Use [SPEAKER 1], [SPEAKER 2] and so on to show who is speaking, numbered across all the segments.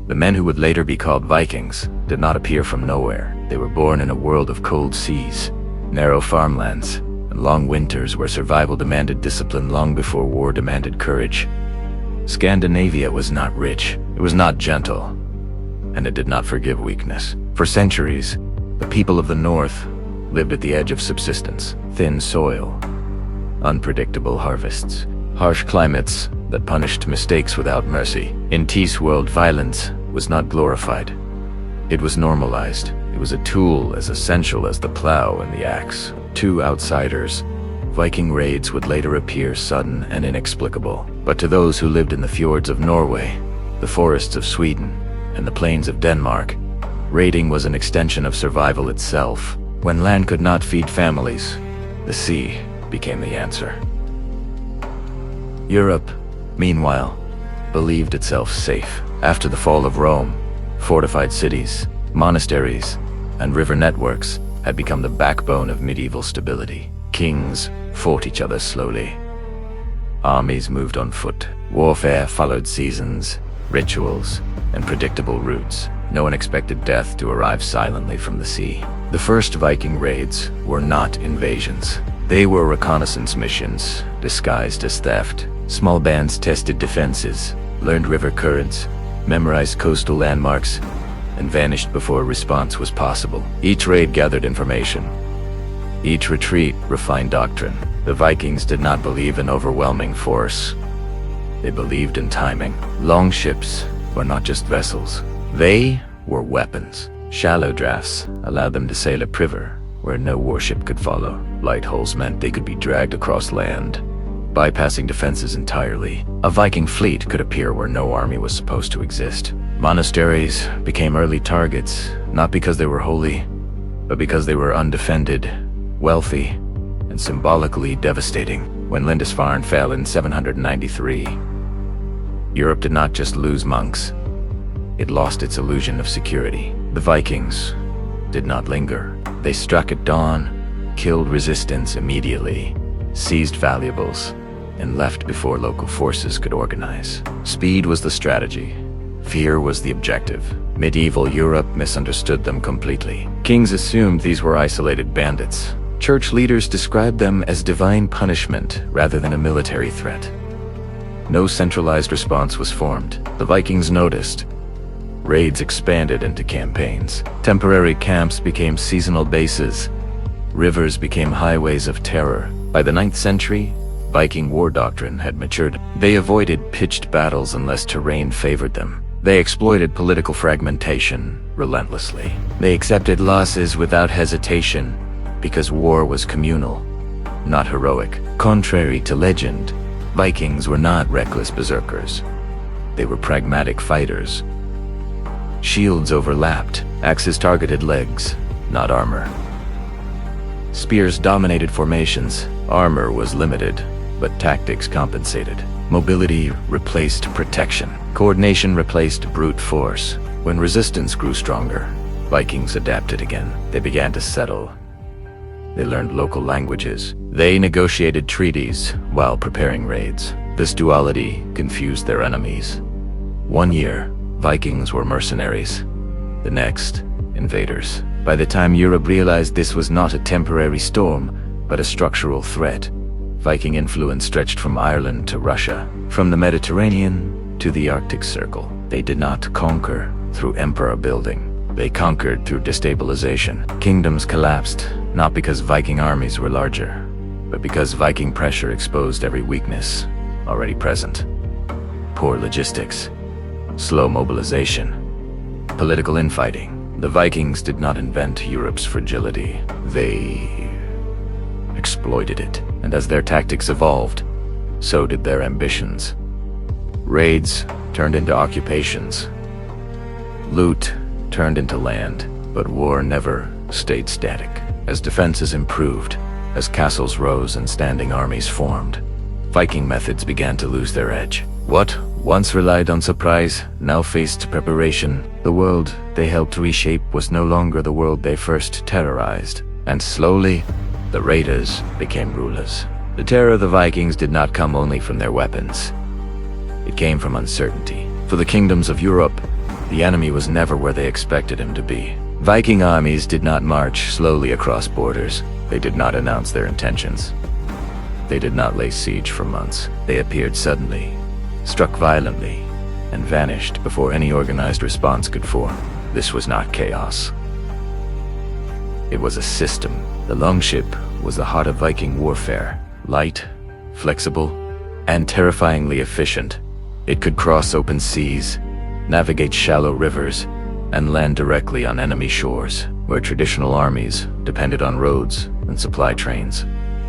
[SPEAKER 1] The men who would later be called Vikings did not appear from nowhere. They were born in a world of cold seas, narrow farmlands, and long winters where survival demanded discipline long before war demanded courage. Scandinavia was not rich, it was not gentle, and it did not forgive weakness. For centuries, the people of the North lived at the edge of subsistence. Thin soil, unpredictable harvests, harsh climates that punished mistakes without mercy. In Tees world, violence was not glorified. It was normalized. It was a tool as essential as the plow and the axe. To outsiders, Viking raids would later appear sudden and inexplicable. But to those who lived in the fjords of Norway, the forests of Sweden, and the plains of Denmark, raiding was an extension of survival itself. When land could not feed families, the sea became the answer. Europe, meanwhile, believed itself safe. After the fall of Rome, fortified cities, monasteries, and river networks had become the backbone of medieval stability. Kings fought each other slowly. Armies moved on foot. Warfare followed seasons, rituals, and predictable routes. No one expected death to arrive silently from the sea. The first Viking raids were not invasions. They were reconnaissance missions, disguised as theft. Small bands tested defenses, learned river currents, memorized coastal landmarks, and vanished before a response was possible. Each raid gathered information. Each retreat refined doctrine. The Vikings did not believe in overwhelming force. They believed in timing. Longships were not just vessels. They were weapons. Shallow drafts allowed them to sail a river where no warship could follow. Light hulls meant they could be dragged across land, bypassing defenses entirely. A Viking fleet could appear where no army was supposed to exist. Monasteries became early targets, not because they were holy, but because they were undefended, wealthy, and symbolically devastating. When Lindisfarne fell in 793, Europe did not just lose monks, it lost its illusion of security. The Vikings did not linger. They struck at dawn, killed resistance immediately, seized valuables, and left before local forces could organize. Speed was the strategy. Fear was the objective. Medieval Europe misunderstood them completely. Kings assumed these were isolated bandits. Church leaders described them as divine punishment rather than a military threat. No centralized response was formed. The Vikings noticed. Raids expanded into campaigns. Temporary camps became seasonal bases. Rivers became highways of terror. By the 9th century, Viking war doctrine had matured. They avoided pitched battles unless terrain favored them. They exploited political fragmentation relentlessly. They accepted losses without hesitation because war was communal, not heroic. Contrary to legend, Vikings were not reckless berserkers. They were pragmatic fighters. Shields overlapped, axes targeted legs, not armor. Spears dominated formations, armor was limited, but tactics compensated. Mobility replaced protection. Coordination replaced brute force. When resistance grew stronger, Vikings adapted again. They began to settle. They learned local languages. They negotiated treaties while preparing raids. This duality confused their enemies. One year, Vikings were mercenaries. The next, invaders. By the time Europe realized this was not a temporary storm, but a structural threat, Viking influence stretched from Ireland to Russia, from the Mediterranean to the Arctic Circle. They did not conquer through empire building. They conquered through destabilization. Kingdoms collapsed, not because Viking armies were larger, but because Viking pressure exposed every weakness already present. Poor logistics, slow mobilization, political infighting. The Vikings did not invent Europe's fragility. They exploited it. And as their tactics evolved, so did their ambitions. Raids turned into occupations. Loot turned into land, but war never stayed static. As defenses improved, as castles rose and standing armies formed, Viking methods began to lose their edge. What once relied on surprise now faced preparation. The world they helped reshape was no longer the world they first terrorized, and slowly, the raiders became rulers. The terror of the Vikings did not come only from their weapons. It came from uncertainty. For the kingdoms of Europe, The enemy was never where they expected him to be. Viking armies did not march slowly across borders. They did not announce their intentions. They did not lay siege for months. They appeared suddenly, struck violently, and vanished before any organized response could form. This was not chaos. It was a system. The longship was the heart of Viking warfare. Light, flexible, and terrifyingly efficient. It could cross open seas, navigate shallow rivers, and land directly on enemy shores, where traditional armies depended on roads and supply trains.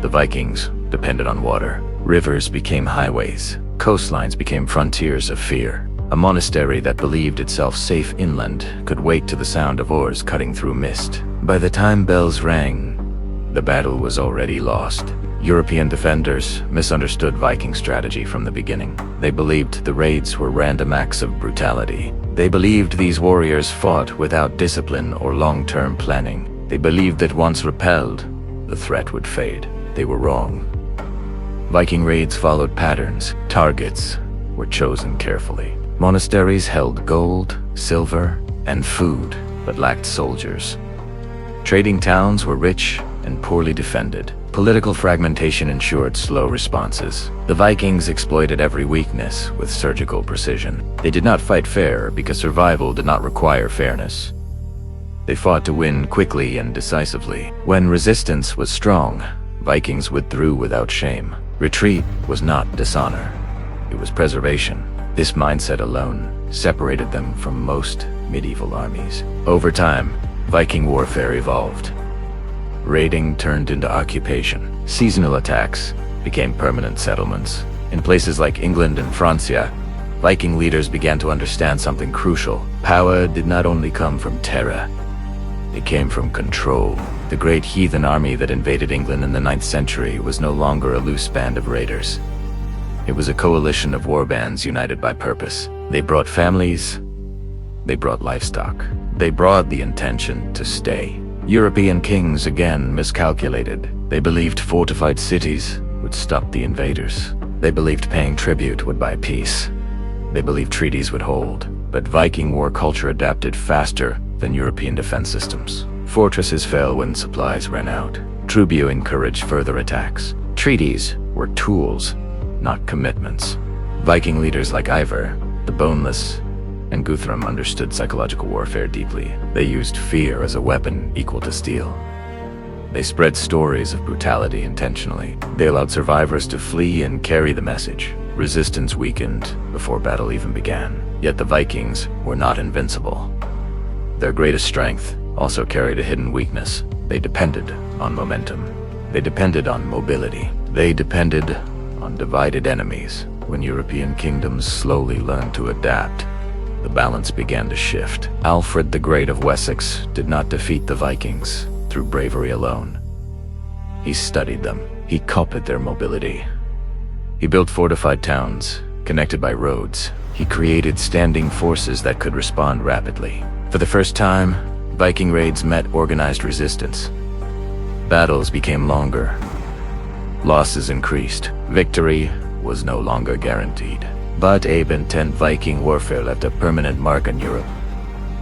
[SPEAKER 1] The Vikings depended on water. Rivers became highways. Coastlines became frontiers of fear. A monastery that believed itself safe inland could wait to the sound of oars cutting through mist. By the time bells rang, the battle was already lost. European defenders misunderstood Viking strategy from the beginning. They believed the raids were random acts of brutality. They believed these warriors fought without discipline or long-term planning. They believed that once repelled, the threat would fade. They were wrong. Viking raids followed patterns. Targets were chosen carefully. Monasteries held gold, silver, and food, but lacked soldiers. Trading towns were rich and poorly defended. Political fragmentation ensured slow responses. The Vikings exploited every weakness with surgical precision. They did not fight fair because survival did not require fairness. They fought to win quickly and decisively. When resistance was strong, Vikings withdrew without shame. Retreat was not dishonor. It was preservation. This mindset alone separated them from most medieval armies. Over time, Viking warfare evolved. Raiding turned into occupation. Seasonal attacks became permanent settlements. In places like England and Francia, Viking leaders began to understand something crucial. Power did not only come from terror, it came from control. The great heathen army that invaded England in the 9th century was no longer a loose band of raiders. It was a coalition of warbands united by purpose. They brought families, they brought livestock, they brought the intention to stay. European kings again miscalculated. They believed fortified cities would stop the invaders. They believed paying tribute would buy peace. They believed treaties would hold. But Viking war culture adapted faster than European defense systems. Fortresses fell when supplies ran out. Tribute encouraged further attacks. Treaties were tools, not commitments. Viking leaders like Ivar, the Boneless, and Guthrum understood psychological warfare deeply. They used fear as a weapon equal to steel. They spread stories of brutality intentionally. They allowed survivors to flee and carry the message. Resistance weakened before battle even began. Yet the Vikings were not invincible. Their greatest strength also carried a hidden weakness. They depended on momentum. They depended on mobility. They depended on divided enemies. When European kingdoms slowly learned to adapt, the balance began to shift. Alfred the Great of Wessex did not defeat the Vikings through bravery alone. He studied them. He copied their mobility. He built fortified towns, connected by roads. He created standing forces that could respond rapidly. For the first time, Viking raids met organized resistance. Battles became longer. Losses increased. Victory was no longer guaranteed. But ancient Viking warfare left a permanent mark on Europe.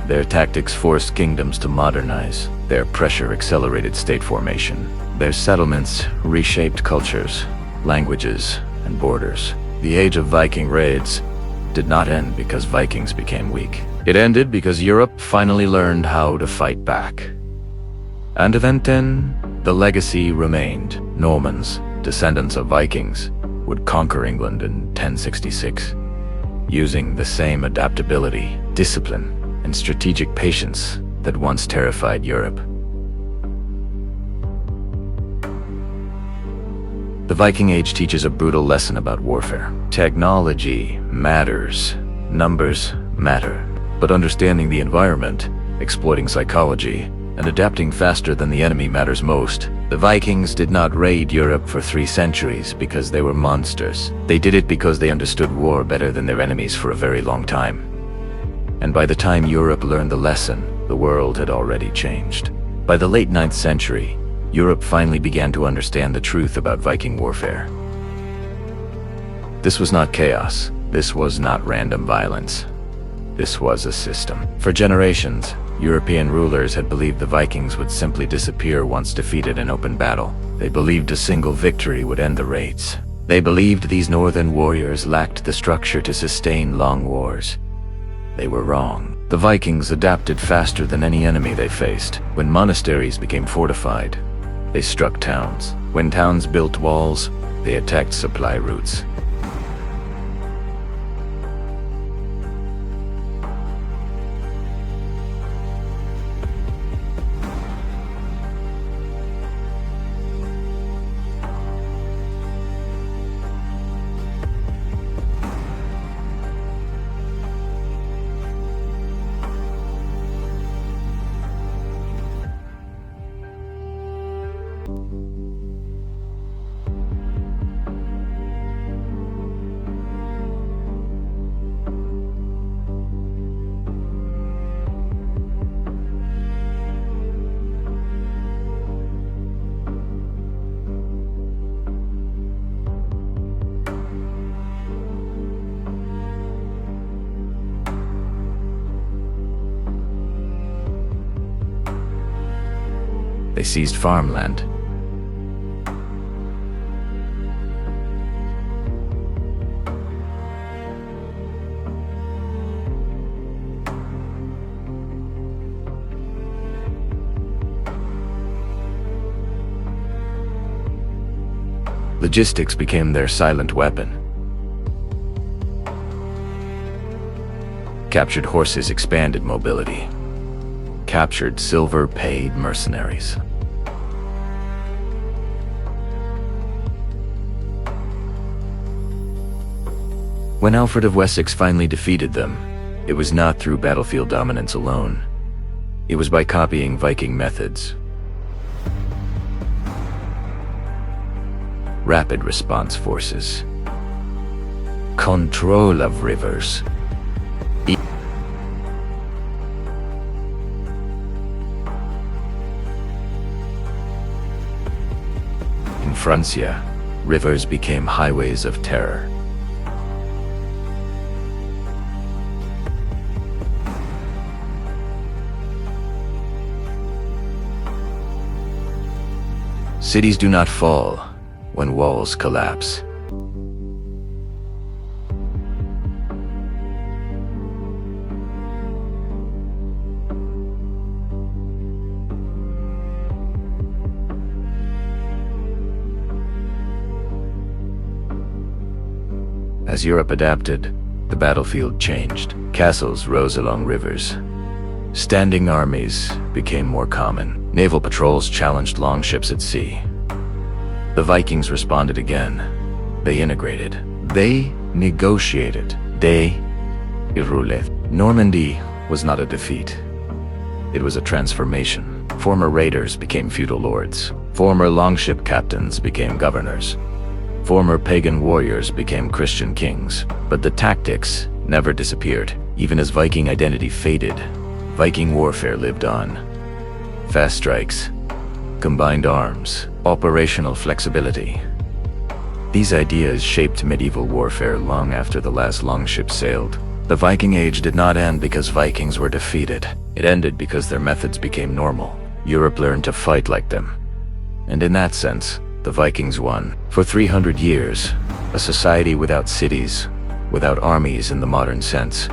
[SPEAKER 1] Their tactics forced kingdoms to modernize. Their pressure accelerated state formation. Their settlements reshaped cultures, languages, and borders. The age of Viking raids did not end because Vikings became weak. It ended because Europe finally learned how to fight back. And then, the legacy remained. Normans, descendants of Vikings, would conquer England in 1066, using the same adaptability, discipline, and strategic patience that once terrified Europe. The Viking Age teaches a brutal lesson about warfare. Technology matters, numbers matter, but understanding the environment, exploiting psychology, and adapting faster than the enemy matters most. The Vikings did not raid Europe for 3 centuries because they were monsters. They did it because they understood war better than their enemies for a very long time. And by the time Europe learned the lesson, the world had already changed. By the late 9th century, Europe finally began to understand the truth about Viking warfare. This was not chaos. This was not random violence. This was a system. For generations, European rulers had believed the Vikings would simply disappear once defeated in open battle. They believed a single victory would end the raids. They believed these northern warriors lacked the structure to sustain long wars. They were wrong. The Vikings adapted faster than any enemy they faced. When monasteries became fortified, they struck towns. When towns built walls, they attacked supply routes. They seized farmland. Logistics became their silent weapon. Captured horses expanded mobility. Captured silver paid mercenaries. When Alfred of Wessex finally defeated them, it was not through battlefield dominance alone. It was by copying Viking methods. Rapid response forces. Control of rivers. In Francia, rivers became highways of terror. Cities do not fall when walls collapse. As Europe adapted, the battlefield changed. Castles rose along rivers. Standing armies became more common. Naval patrols challenged longships at sea. The Vikings responded again. They integrated. They negotiated. They irruled. Normandy was not a defeat. It was a transformation. Former raiders became feudal lords. Former longship captains became governors. Former pagan warriors became Christian kings. But the tactics never disappeared. Even as Viking identity faded, Viking warfare lived on. Fast strikes, combined arms, operational flexibility. These ideas shaped medieval warfare long after the last longship sailed. The Viking Age did not end because Vikings were defeated. It ended because their methods became normal. Europe learned to fight like them. And in that sense, the Vikings won. For 300 years, a society without cities, without armies in the modern sense,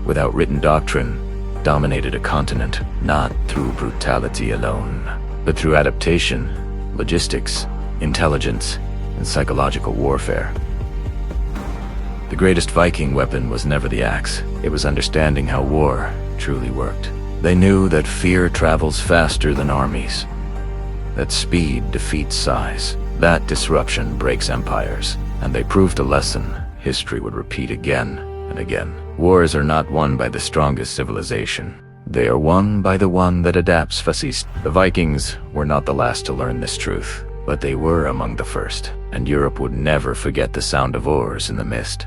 [SPEAKER 1] without written doctrine, dominated a continent, not through brutality alone, but through adaptation, logistics, intelligence, and psychological warfare. The greatest Viking weapon was never the axe. It was understanding how war truly worked. They knew that fear travels faster than armies, that speed defeats size, that disruption breaks empires, and they proved a lesson history would repeat again and again. Wars are not won by the strongest civilization. They are won by the one that adapts fastest. The Vikings were not the last to learn this truth, but they were among the first, and Europe would never forget the sound of oars in the mist.